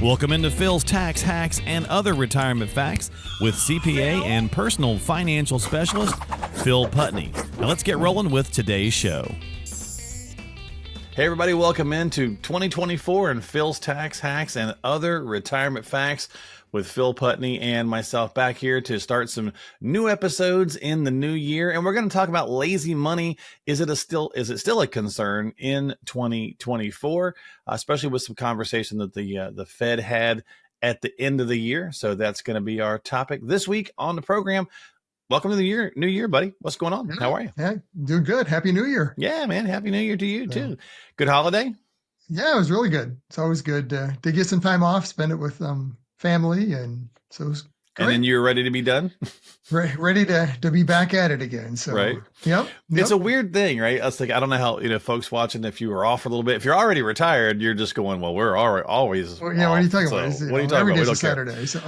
Welcome into Phil's Tax Hacks and Other Retirement Facts with CPA and personal financial specialist Phil Putney. Now let's get rolling with today's show. Hey everybody, welcome into 2024 and Phil's Tax Hacks and Other Retirement Facts with Phil Putney and myself back here to start some new episodes in the new year. And we're going to talk about lazy money. Is it still a concern in 2024, especially with some conversation that the Fed had at the end of the year? So that's going to be our topic this week on the program. Welcome to the new year, buddy. What's going on? How are you? Yeah, doing good. Happy New Year. Yeah, man. Happy New Year to you too. Good holiday. Yeah, it was really good. It's always good to get some time off, spend it with family, and so it was great. And then you're ready to be done? Ready to be back at it again. So right. Yep. It's a weird thing, right? I was like, I don't know how, folks watching, if you were off for a little bit, if you're already retired, you're just going, well, we're always well, yeah, off. what are you talking so about? What are you talking every about? We day's don't a care. Saturday. So.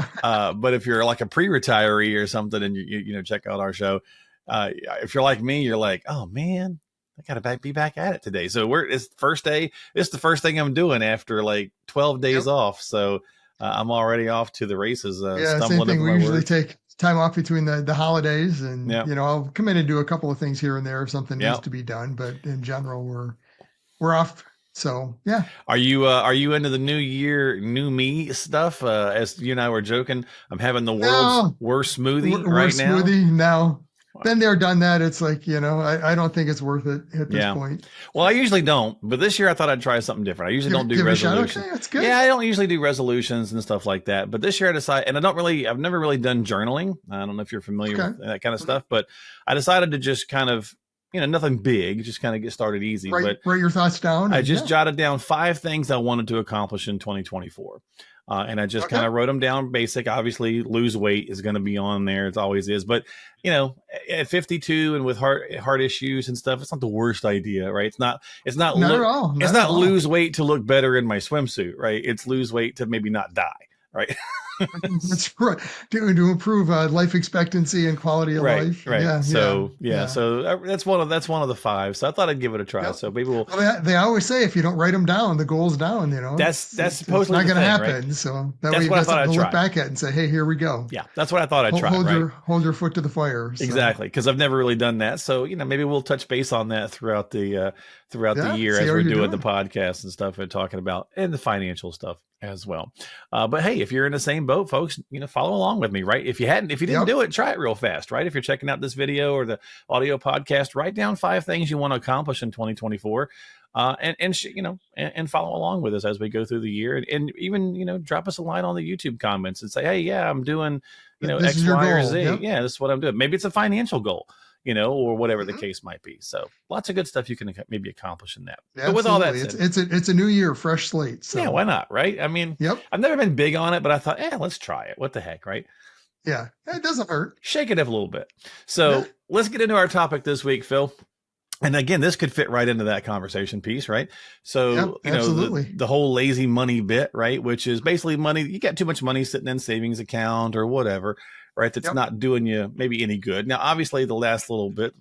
But if you're like a pre-retiree or something and you check out our show, if you're like me, you're like, oh man, I gotta be back at it today. So it's the first day. It's the first thing I'm doing after like 12 days off. So I'm already off to the races. Same thing. We usually take time off between the holidays, and I'll come in and do a couple of things here and there if something needs to be done. But in general, we're off. So yeah. Are you into the new year, new me stuff? As you and I were joking, I'm having the world's worst smoothie now. Been there, done that. It's like, I don't think it's worth it at this point. Well, I usually don't, but this year I thought I'd try something different. I usually don't do resolutions. Okay, that's good. Yeah, I don't usually do resolutions and stuff like that. But this year I decided, and I've never really done journaling. I don't know if you're familiar with that kind of stuff, but I decided to just kind of, nothing big, just kind of get started easy. Write your thoughts down. I just jotted down 5 things I wanted to accomplish in 2024. And I just kind of wrote them down basic. Obviously, lose weight is going to be on there. It always is. But, at 52 and with heart issues and stuff, it's not the worst idea, right? It's not lose weight to look better in my swimsuit, right? It's lose weight to maybe not die, right? That's right. To improve life expectancy and quality of life. Right. Yeah. So that's one of the 5. So I thought I'd give it a try. So maybe they always say if you don't write them down, the goal's down. That's supposedly not going to happen. Right? So that's what I thought I'd look back at and say, hey, here we go. Yeah, that's what I thought I'd try. Hold your foot to the fire. So. Exactly, because I've never really done that. So maybe we'll touch base on that throughout the year as we're doing the podcast and stuff and talking about and the financial stuff as well. But hey, if you're in the same boat, folks, follow along with me, right? If you didn't do it, try it real fast, right? If you're checking out this video or the audio podcast, write down 5 things you want to accomplish in 2024, and follow along with us as we go through the year, and even drop us a line on the YouTube comments and say, hey, yeah, I'm doing X, Y, or Z. Yep. Yeah, this is what I'm doing. Maybe it's a financial goal. Or whatever the case might be. So lots of good stuff you can maybe accomplish in that. Absolutely. But with all that said, it's a new year, fresh slate. So. Yeah, why not? Right. I mean, I've never been big on it, but I thought, let's try it. What the heck? Right. Yeah. It doesn't hurt. Shake it up a little bit. So let's get into our topic this week, Phil. And again, this could fit right into that conversation piece, right? So, the whole lazy money bit, right? Which is basically money. You got too much money sitting in savings account or whatever, right? That's not doing you maybe any good. Now, obviously the last little bit,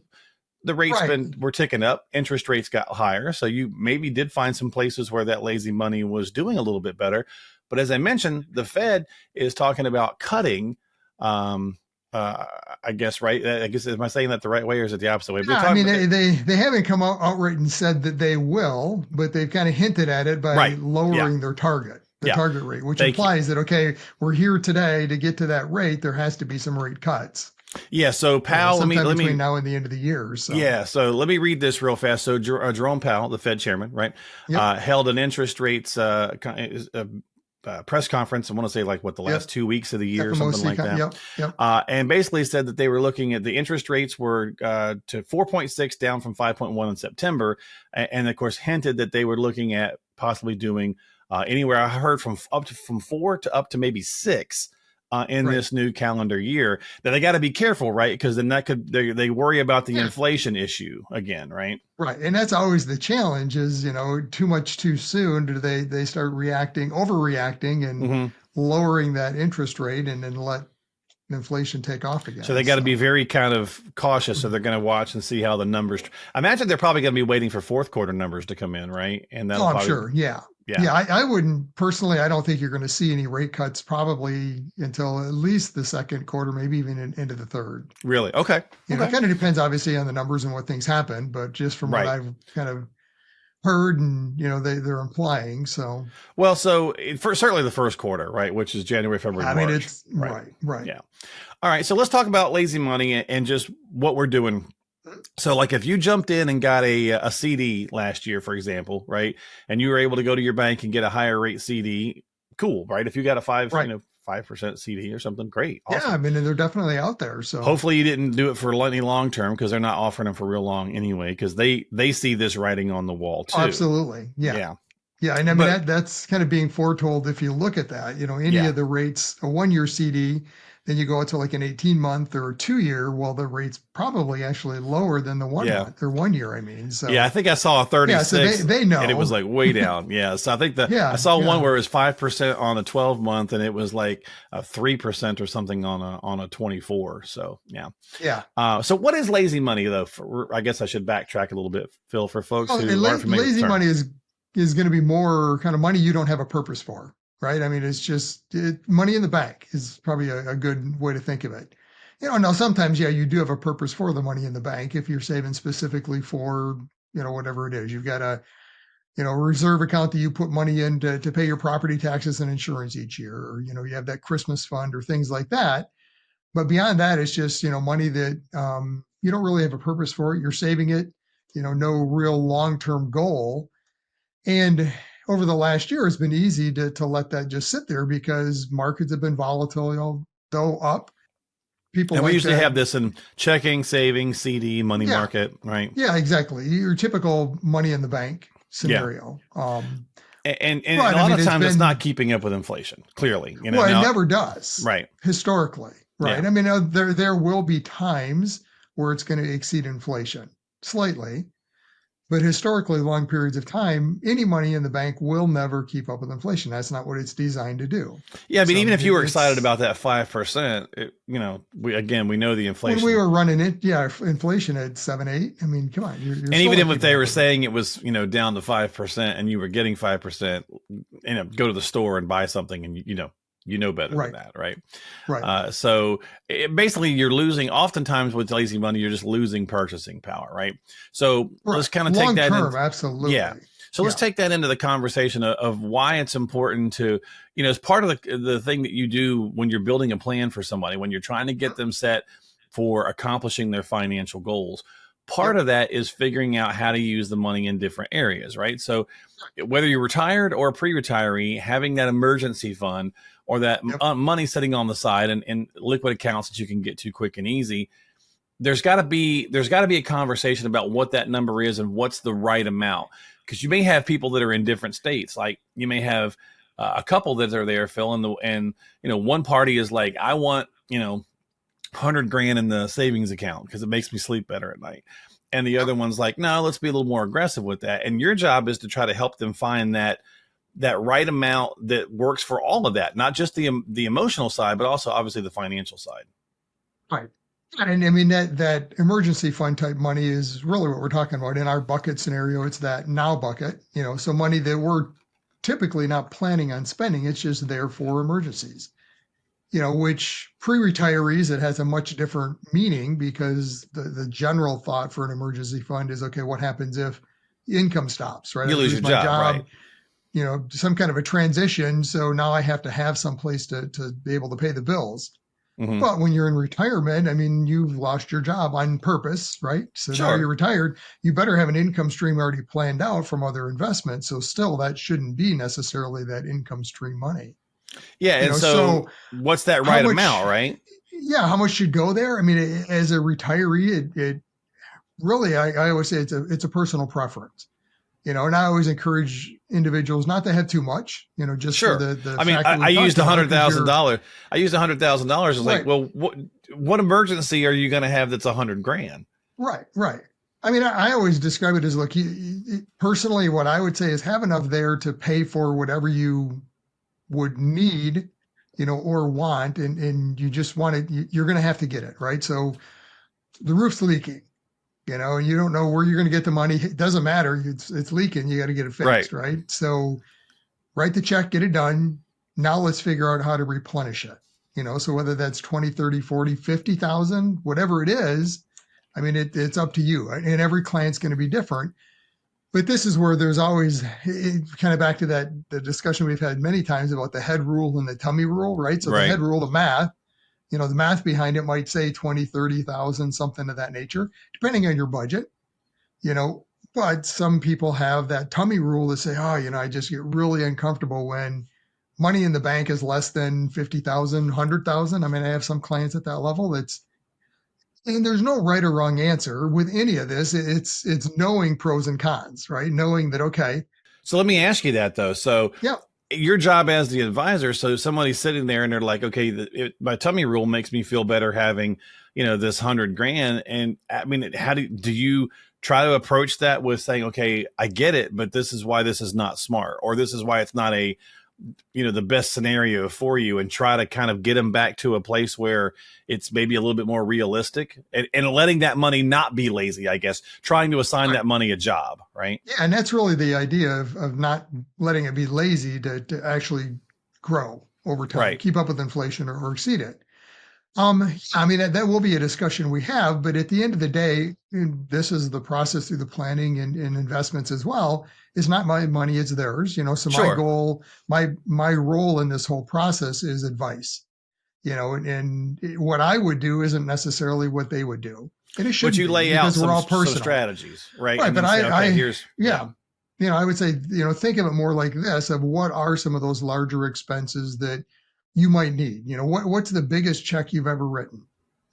the rates were ticking up, interest rates got higher. So you maybe did find some places where that lazy money was doing a little bit better. But as I mentioned, the Fed is talking about cutting, I guess, right? I guess, am I saying that the right way or is it the opposite way? Yeah, they haven't come out outright and said that they will, but they've kind of hinted at it by lowering their target. Target rate, which implies that, okay, we're here today to get to that rate. There has to be some rate cuts. Yeah. So Powell, let me between now and the end of the year. So. Yeah. So let me read this real fast. So Jerome Powell, the Fed chairman, right, held an interest rates press conference. I want to say the last 2 weeks of the year, or something like that. And basically said that they were looking at the interest rates were to 4.6 down from 5.1 in September. And of course hinted that they were looking at possibly doing anywhere I heard from 4 to up to maybe 6 in this new calendar year. That they got to be careful, right? Because then that could they worry about the inflation issue again, right? Right, and that's always the challenge: is too much too soon? Do they start overreacting, and lowering that interest rate, and then let inflation take off again? So they got to be very kind of cautious. So they're going to watch and see how the numbers. I imagine they're probably going to be waiting for fourth quarter numbers to come in, right? And that. I'm sure. Yeah. Yeah, I wouldn't personally. I don't think you're going to see any rate cuts probably until at least the second quarter, maybe even into the third. Really? Okay. You know, it kind of depends obviously on the numbers and what things happen, but just from what Right. I've kind of heard and, you know, they're implying. So, well, so for certainly the first quarter, right, which is January, February, March. I mean, it's right. Yeah. All right. So let's talk about lazy money and just what we're doing. So like if you jumped in and got a CD last year, for example, right, and you were able to go to your bank and get a higher rate CD, cool, right? If you got a 5% CD or something, great. Awesome. Yeah, I mean, they're definitely out there. So hopefully you didn't do it for any long term, because they're not offering them for real long anyway, because they see this writing on the wall too. Absolutely. Yeah. And I mean, that's kind of being foretold. If you look at that, you know, any of the rates, a 1-year CD, then you go to like an 18-month or a 2-year. Well, the rate's probably actually lower than the 1 month or 1 year. I mean, so I think I saw a 36. Yeah, so they know, and it was like way down. So I think I saw one where it was 5% on a 12-month, and it was like a 3% or something on a 24. So so what is lazy money though? I guess I should backtrack a little bit, Phil, for folks who aren't familiar. Lazy money is going to be more kind of money you don't have a purpose for. Right. I mean, it's just money in the bank is probably a good way to think of it. You know, now sometimes, you do have a purpose for the money in the bank if you're saving specifically for, you know, whatever it is. You've got a reserve account that you put money in to pay your property taxes and insurance each year, or, you know, you have that Christmas fund or things like that. But beyond that, it's just, you know, money that you don't really have a purpose for it. You're saving it, you know, no real long-term goal. And over the last year, it's been easy to let that just sit there because markets have been volatile, though up. People and we usually have this in checking, savings, CD, money market, right? Yeah, exactly. Your typical money in the bank scenario. And a lot of times it's not keeping up with inflation, clearly. You know, it never does. Right. Historically, right? Yeah. I mean, there will be times where it's going to exceed inflation slightly. But historically, long periods of time, any money in the bank will never keep up with inflation. That's not what it's designed to do. Yeah, I mean, even if you were excited about that 5%, you know, we know the inflation. When we were running it, inflation at 7, 8. I mean, come on. You're and even if they were saying it was, you know, down to 5% and you were getting 5%, you know, go to the store and buy something and, you know better than that, right? Right. So basically you're losing, oftentimes with lazy money, you're just losing purchasing power, right? So let's kind of take that. Long term, absolutely. Yeah. So let's take that into the conversation of why it's important to, you know, as part of the thing that you do when you're building a plan for somebody, when you're trying to get them set for accomplishing their financial goals. Part of that is figuring out how to use the money in different areas, right? So whether you're retired or pre-retiree, having that emergency fund or that money sitting on the side and liquid accounts that you can get to quick and easy, there's got to be a conversation about what that number is and what's the right amount. Because you may have people that are in different states. Like you may have a couple that are there, Phil, and you know, one party is like, I want, you know, $100,000 in the savings account because it makes me sleep better at night. And the other one's like, no, let's be a little more aggressive with that. And your job is to try to help them find that right amount that works for all of that, not just the emotional side, but also obviously the financial side. Right. And I mean, that emergency fund type money is really what we're talking about. In our bucket scenario, it's that now bucket, you know, so money that we're typically not planning on spending. It's just there for emergencies, you know, which pre-retirees, it has a much different meaning because the general thought for an emergency fund is, okay, what happens if income stops, right? You lose your job, right? You know, some kind of a transition. So now I have to have some place to be able to pay the bills. Mm-hmm. But when you're in retirement, I mean, you've lost your job on purpose, right? So now you're retired. You better have an income stream already planned out from other investments. So still, that shouldn't be necessarily that income stream money. Yeah. And so what's that right amount, right? Yeah. How much should go there? I mean, as a retiree, it really, I always say it's a personal preference. You know, and I always encourage individuals not to have too much, you know, just for the I mean, I used $100,000. I used $100,000. It's like, well, what emergency are you going to have that's $100,000? Right. I mean, I always describe it as, look, personally, what I would say is have enough there to pay for whatever you would need, you know, or want, and you just want it, you're going to have to get it, right? So the roof's leaking. You know, you don't know where you're going to get the money. It doesn't matter. It's leaking. You got to get it fixed, right? So write the check, get it done. Now let's figure out how to replenish it. So whether that's 20, 30, 40, 50,000, whatever it is, I mean, it's up to you. And every client's going to be different. But this is where there's always kind of back to the discussion we've had many times about the head rule and the tummy rule, right? So the head rule of math, the math behind it might say 20, 30,000, something of that nature, depending on your budget, but some people have that tummy rule to say, I just get really uncomfortable when money in the bank is less than 50,000, 100,000. I mean, I have some clients at that level. And there's no right or wrong answer with any of this. It's knowing pros and cons, right? Knowing that, okay. So let me ask you that though. So yeah, your job as the advisor. So somebody's sitting there and they're like, okay, my tummy rule makes me feel better having, this $100,000. And I mean, how do you try to approach that with saying, okay, I get it, but this is why this is not smart, or this is why it's not the best scenario for you, and try to kind of get them back to a place where it's maybe a little bit more realistic, and letting that money not be lazy, I guess, trying to assign that money a job, right? Yeah. And that's really the idea of not letting it be lazy to actually grow over time, right. Keep up with inflation or exceed it. I mean, that will be a discussion we have, but at the end of the day, this is the process through the planning and investments as well. It's not my money, it's theirs, So sure. my goal, my role in this whole process is advice, and what I would do isn't necessarily what they would do. And it should but you lay out some strategies, right? Right. But here's. I would say, think of it more like this: of what are some of those larger expenses that you might need. What's the biggest check you've ever written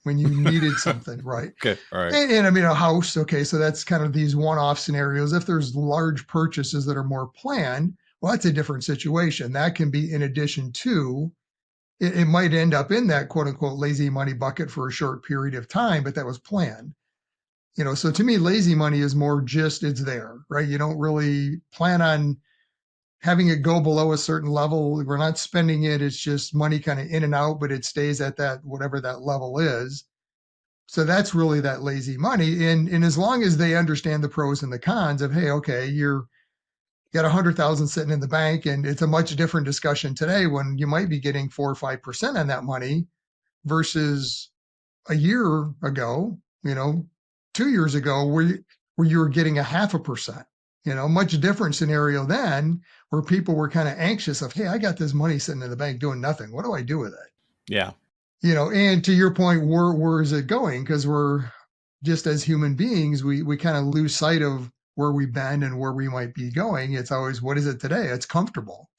when you needed something, right? Okay, all right. And I mean, a house, okay, so that's kind of these one-off scenarios. If there's large purchases that are more planned, well, that's a different situation. That can be in addition to, it might end up in that quote unquote lazy money bucket for a short period of time, but that was planned. So to me, lazy money is more just, it's there, right? You don't really plan on having it go below a certain level. We're not spending it. It's just money kind of in and out, but it stays at that, whatever that level is. So that's really that lazy money. And as long as they understand the pros and the cons of, hey, okay, you got 100,000 sitting in the bank, and it's a much different discussion today when you might be getting 4 or 5% on that money versus a year ago, 2 years ago, where you were getting 0.5%. Much different scenario then, where people were kind of anxious of, hey, I got this money sitting in the bank doing nothing. What do I do with it? Yeah. And to your point, where is it going? Because we're just, as human beings, we kind of lose sight of where we've been and where we might be going. It's always, what is it today? It's comfortable.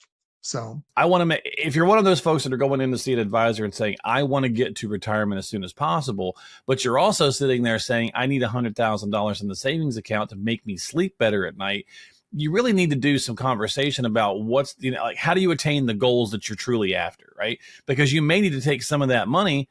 So I want to if you're one of those folks that are going in to see an advisor and saying, I want to get to retirement as soon as possible, but you're also sitting there saying, I need $100,000 in the savings account to make me sleep better at night. You really need to do some conversation about what's, like, how do you attain the goals that you're truly after, right? Because you may need to take some of that money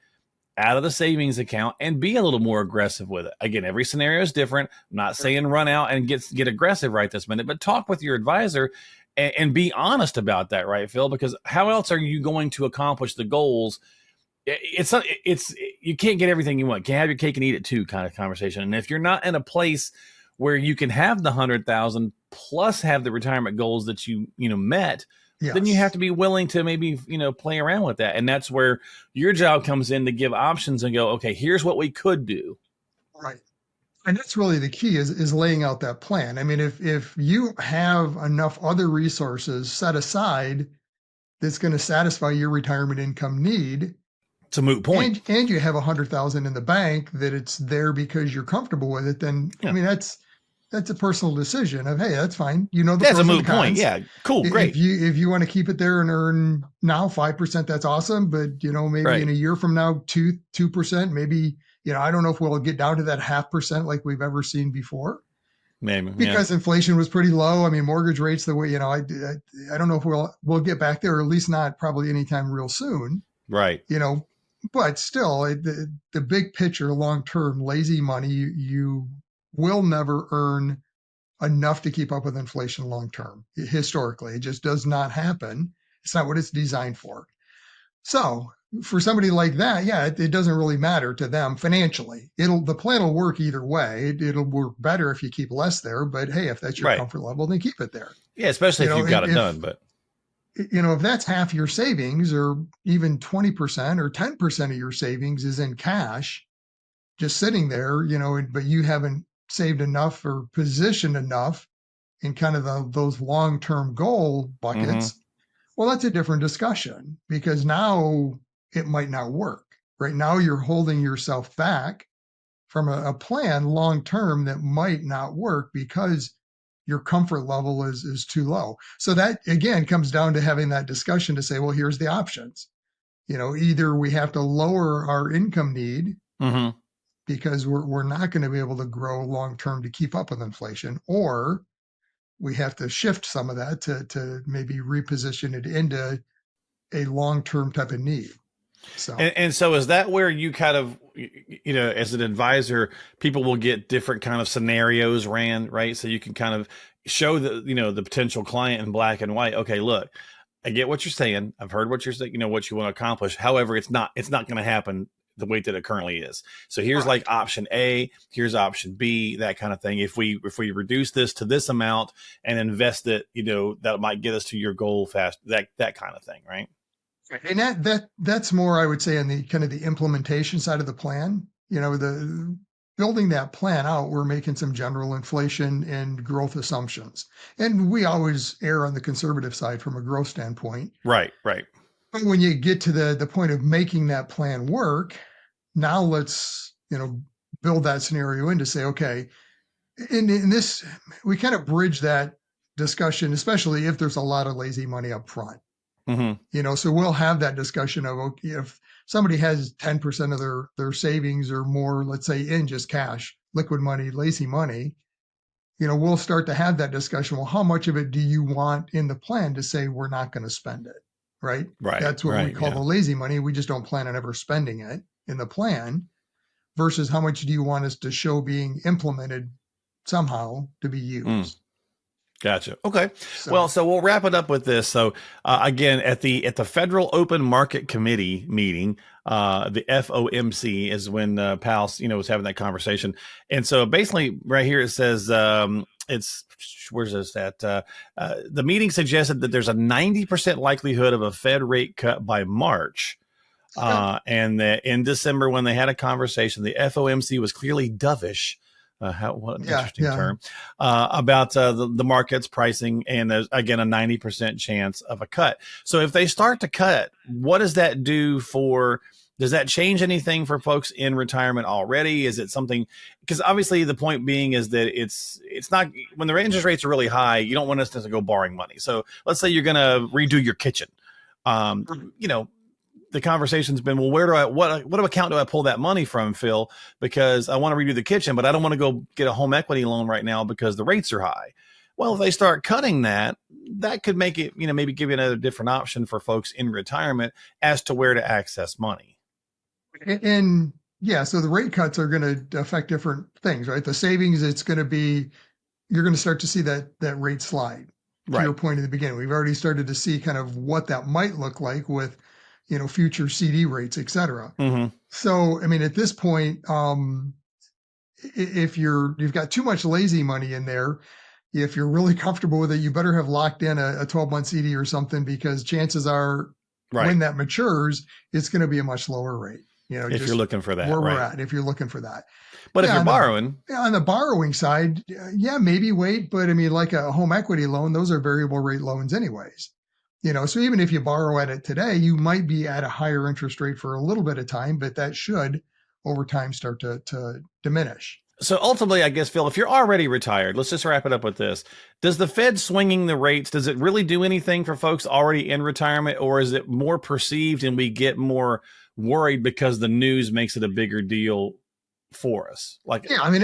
out of the savings account and be a little more aggressive with it. Again, every scenario is different. I'm not saying run out and get aggressive right this minute, but talk with your advisor and be honest about that, right, Phil? Because how else are you going to accomplish the goals? It's you can't get everything you want. You can't have your cake and eat it too kind of conversation. And if you're not in a place where you can have the 100,000 plus have the retirement goals that you met, yes, then you have to be willing to maybe, play around with that. And that's where your job comes in, to give options and go, okay, here's what we could do. Right. And that's really the key, is laying out that plan. I mean, if you have enough other resources set aside that's going to satisfy your retirement income need, it's a moot point. And you have 100,000 in the bank that it's there because you're comfortable with it, then I mean, that's a personal decision of, hey, that's fine. That's a moot point. Yeah. Cool. Great. If you want to keep it there and earn now 5%, that's awesome. But maybe right, in a year from now, 2%, maybe, I don't know if we'll get down to that 0.5% like we've ever seen before. Maybe. Because inflation was pretty low. I mean, mortgage rates, the way, I don't know if we'll get back there, or at least not probably anytime real soon. Right. But still, the big picture, long-term, lazy money, you will never earn enough to keep up with inflation long-term. Historically, it just does not happen. It's not what it's designed for. So for somebody like that, yeah, it doesn't really matter to them financially. The plan will work either way. It'll work better if you keep less there, but hey, if that's your right, comfort level, then keep it there. Yeah, especially if you've got it done. But if that's half your savings, or even 20% or 10% of your savings is in cash, just sitting there, but you haven't saved enough or positioned enough in kind of those long-term goal buckets, Mm-hmm. well, that's a different discussion, because now it might not work. Right now, you're holding yourself back from a plan long-term that might not work because your comfort level is too low. So that again comes down to having that discussion to say, well, here's the options. Either we have to lower our income need, Mm-hmm. because we're not going to be able to grow long term to keep up with inflation, or we have to shift some of that to maybe reposition it into a long term type of need. So and so is that where you kind of, as an advisor, people will get different kind of scenarios ran, right? So you can kind of show the potential client in black and white. Okay, look, I get what you're saying. I've heard what you're saying, what you want to accomplish. However, it's not going to happen the way that it currently is. So here's like option A, here's option B, that kind of thing. If we reduce this to this amount and invest it, that might get us to your goal fast, that kind of thing, right? And that's more, I would say, on the kind of the implementation side of the plan. The building that plan out, we're making some general inflation and growth assumptions, and we always err on the conservative side from a growth standpoint. Right. But when you get to the point of making that plan work, now let's build that scenario in to say, okay, in this, we kind of bridge that discussion, especially if there's a lot of lazy money up front. Mm-hmm. So we'll have that discussion of, okay, if somebody has 10% of their savings or more, let's say, in just cash, liquid money, lazy money, we'll start to have that discussion. Well, how much of it do you want in the plan to say we're not going to spend it? Right. That's what we call the lazy money. We just don't plan on ever spending it in the plan, versus how much do you want us to show being implemented somehow to be used. Gotcha. Okay. So we'll wrap it up with this. So again, at the Federal Open Market Committee meeting, the FOMC is when Powell, was having that conversation. And so basically right here it says, where's this at? The meeting suggested that there's a 90% likelihood of a Fed rate cut by March. And that in December, when they had a conversation, the FOMC was clearly dovish. What an interesting term, about the market's pricing, and there's again a 90% chance of a cut. So if they start to cut, what does that do for? Does that change anything for folks in retirement already? Is it something? Because obviously the point being is that it's not, when the interest rates are really high, you don't want us to go borrowing money. So let's say you're going to redo your kitchen. The conversation's been, well, what account do I pull that money from, Phil? Because I want to redo the kitchen, but I don't want to go get a home equity loan right now because the rates are high. Well, if they start cutting that could make it, maybe give you another different option for folks in retirement as to where to access money. And yeah, so the rate cuts are going to affect different things, right? The savings, you're going to start to see that rate slide. To your point in the beginning, we've already started to see kind of what that might look like with future CD rates, et cetera. Mm-hmm. So, I mean, at this point, if you've got too much lazy money in there, if you're really comfortable with it, you better have locked in a 12-month CD or something, because chances are when that matures, it's going to be a much lower rate. If you're looking for that, where we're at, if you're looking for that. But if you're borrowing, on the borrowing side, maybe wait. But I mean, like a home equity loan, those are variable rate loans anyways. So even if you borrow at it today, you might be at a higher interest rate for a little bit of time, but that should over time start to diminish. So ultimately, I guess, Phil, if you're already retired, let's just wrap it up with this. Does the Fed swinging the rates, does it really do anything for folks already in retirement, or is it more perceived and we get more worried because the news makes it a bigger deal for us? I mean,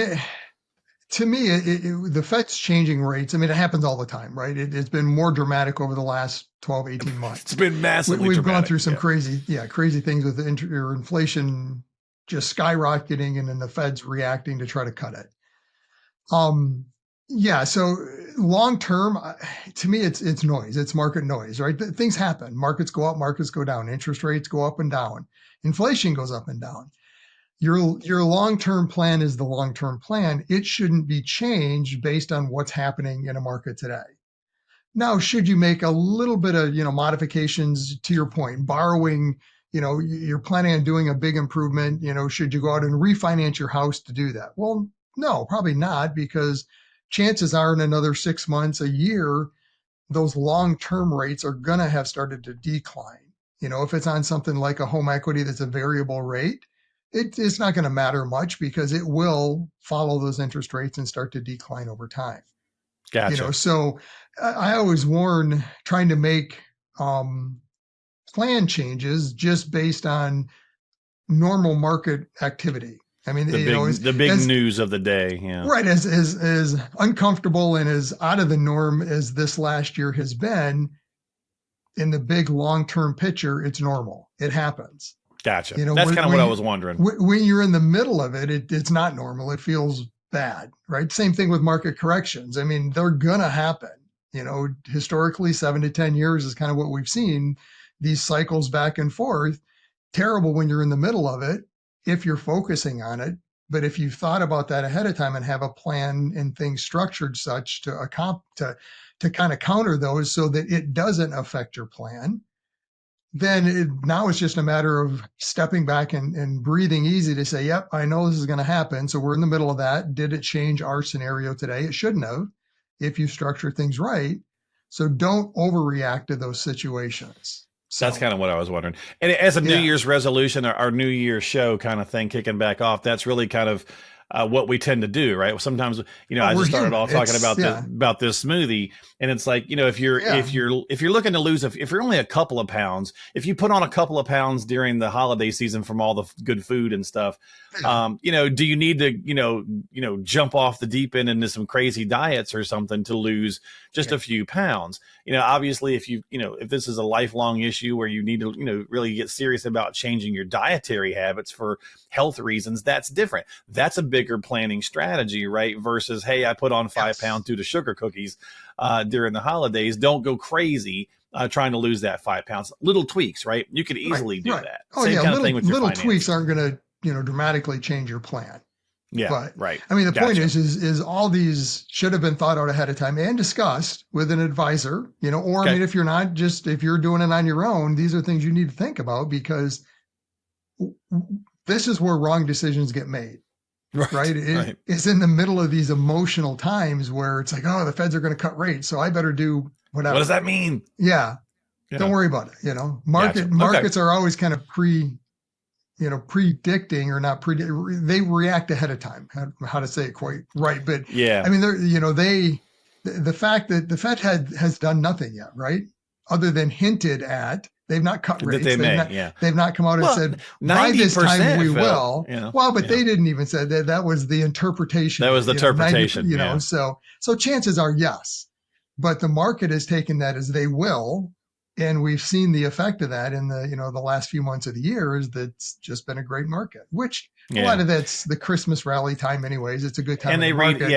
to me, the Fed's changing rates. I mean, it happens all the time, right? It's been more dramatic over the last 12, 18 months. It's been massively We've dramatic. Gone through some crazy things with inflation just skyrocketing, and then the Fed's reacting to try to cut it. So long term, to me, it's noise. It's market noise, right? Things happen. Markets go up, markets go down. Interest rates go up and down. Inflation goes up and down. Your long-term plan is the long-term plan. It shouldn't be changed based on what's happening in a market today. Now, should you make a little bit of, modifications to your point, borrowing, you're planning on doing a big improvement, should you go out and refinance your house to do that? Well, no, probably not, because chances are in another 6 months, a year, those long-term rates are going to have started to decline. If it's on something like a home equity that's a variable rate, it's not going to matter much because it will follow those interest rates and start to decline over time. Gotcha. So I always warn trying to make plan changes just based on normal market activity. I mean, the big news of the day. Yeah. Right. As uncomfortable and as out of the norm as this last year has been, in the big long-term picture, it's normal. It happens. Gotcha. That's kind of what I was wondering. When you're in the middle of it, it's not normal. It feels bad, right? Same thing with market corrections. I mean, they're going to happen. Historically, 7 to 10 years is kind of what we've seen. These cycles back and forth, terrible when you're in the middle of it, if you're focusing on it. But if you've thought about that ahead of time and have a plan and things structured such to kind of counter those so that it doesn't affect your plan, then now it's just a matter of stepping back and breathing easy to say, yep, I know this is going to happen. So we're in the middle of that. Did it change our scenario today? It shouldn't have if you structure things right. So don't overreact to those situations. So, that's kind of what I was wondering. And as a New Year's resolution, our New Year's show kind of thing kicking back off, that's really kind of what we tend to do, right? Sometimes, I just started off talking about this smoothie, and it's like, if you're looking to lose, if you're only a couple of pounds, if you put on a couple of pounds during the holiday season from all the good food and stuff, do you need to, jump off the deep end into some crazy diets or something to lose just a few pounds? Obviously, if this is a lifelong issue where you need to, really get serious about changing your dietary habits for health reasons, that's different. That's a bigger planning strategy, right? Versus, hey, I put on 5 pounds due to sugar cookies during the holidays. Don't go crazy trying to lose that 5 pounds. Little tweaks, right? You could easily do that. Oh, same kind of thing with your finances. Little tweaks aren't going to, dramatically change your plan. Yeah, but, right. I mean, the point is all these should have been thought out ahead of time and discussed with an advisor, or I mean, if you're doing it on your own, these are things you need to think about, because this is where wrong decisions get made. Right. It's in the middle of these emotional times where it's like, oh, the Feds are going to cut rates, so I better do whatever. What does that mean? Yeah. Don't worry about it. Markets are always kind of predicting or not they react ahead of time. How to say it quite right. But I mean, the fact that the Fed has done nothing yet, right? Other than hinted at. They've not cut rates. They've not come out and said, by this time we will. Well, but they didn't even say that. That was the interpretation. That was the interpretation. So chances are yes. But the market has taken that as they will. And we've seen the effect of that in the last few months of the year. Is that's just been a great market, which a lot of that's the Christmas rally time anyways. It's a good time. And they read into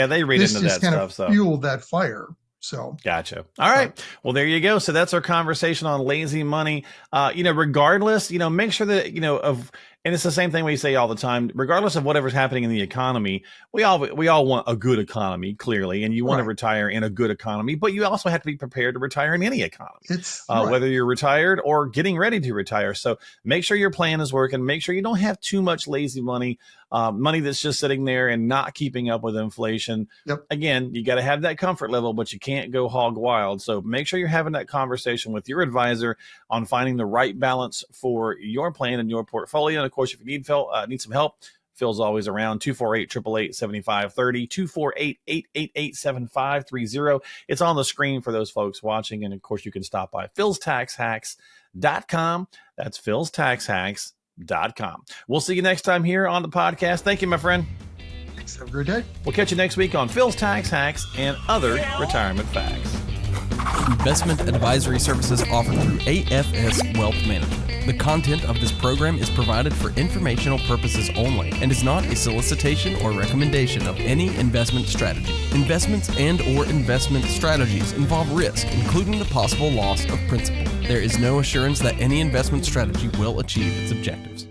that stuff. So fueled that fire. So gotcha. All right. Well, there you go. So that's our conversation on lazy money. Regardless, make sure that, and it's the same thing we say all the time, regardless of whatever's happening in the economy, we all want a good economy, clearly, and you want to retire in a good economy, but you also have to be prepared to retire in any economy. It's whether you're retired or getting ready to retire. So make sure your plan is working. Make sure you don't have too much lazy money, money that's just sitting there and not keeping up with inflation. Yep. Again, you got to have that comfort level, but you can't go hog wild. So make sure you're having that conversation with your advisor on finding the right balance for your plan and your portfolio. And of course, if you need some help, Phil's always around. 248-888-7530, 248-888-7530. It's on the screen for those folks watching. And of course, you can stop by philstaxhacks.com. That's philstaxhacks.com. We'll see you next time here on the podcast. Thank you, my friend. Thanks. Have a great day. We'll catch you next week on Phil's Tax Hacks and other retirement facts. Investment advisory services offered through AFS Wealth Management. The content of this program is provided for informational purposes only and is not a solicitation or recommendation of any investment strategy. Investments and/or investment strategies involve risk, including the possible loss of principal. There is no assurance that any investment strategy will achieve its objectives.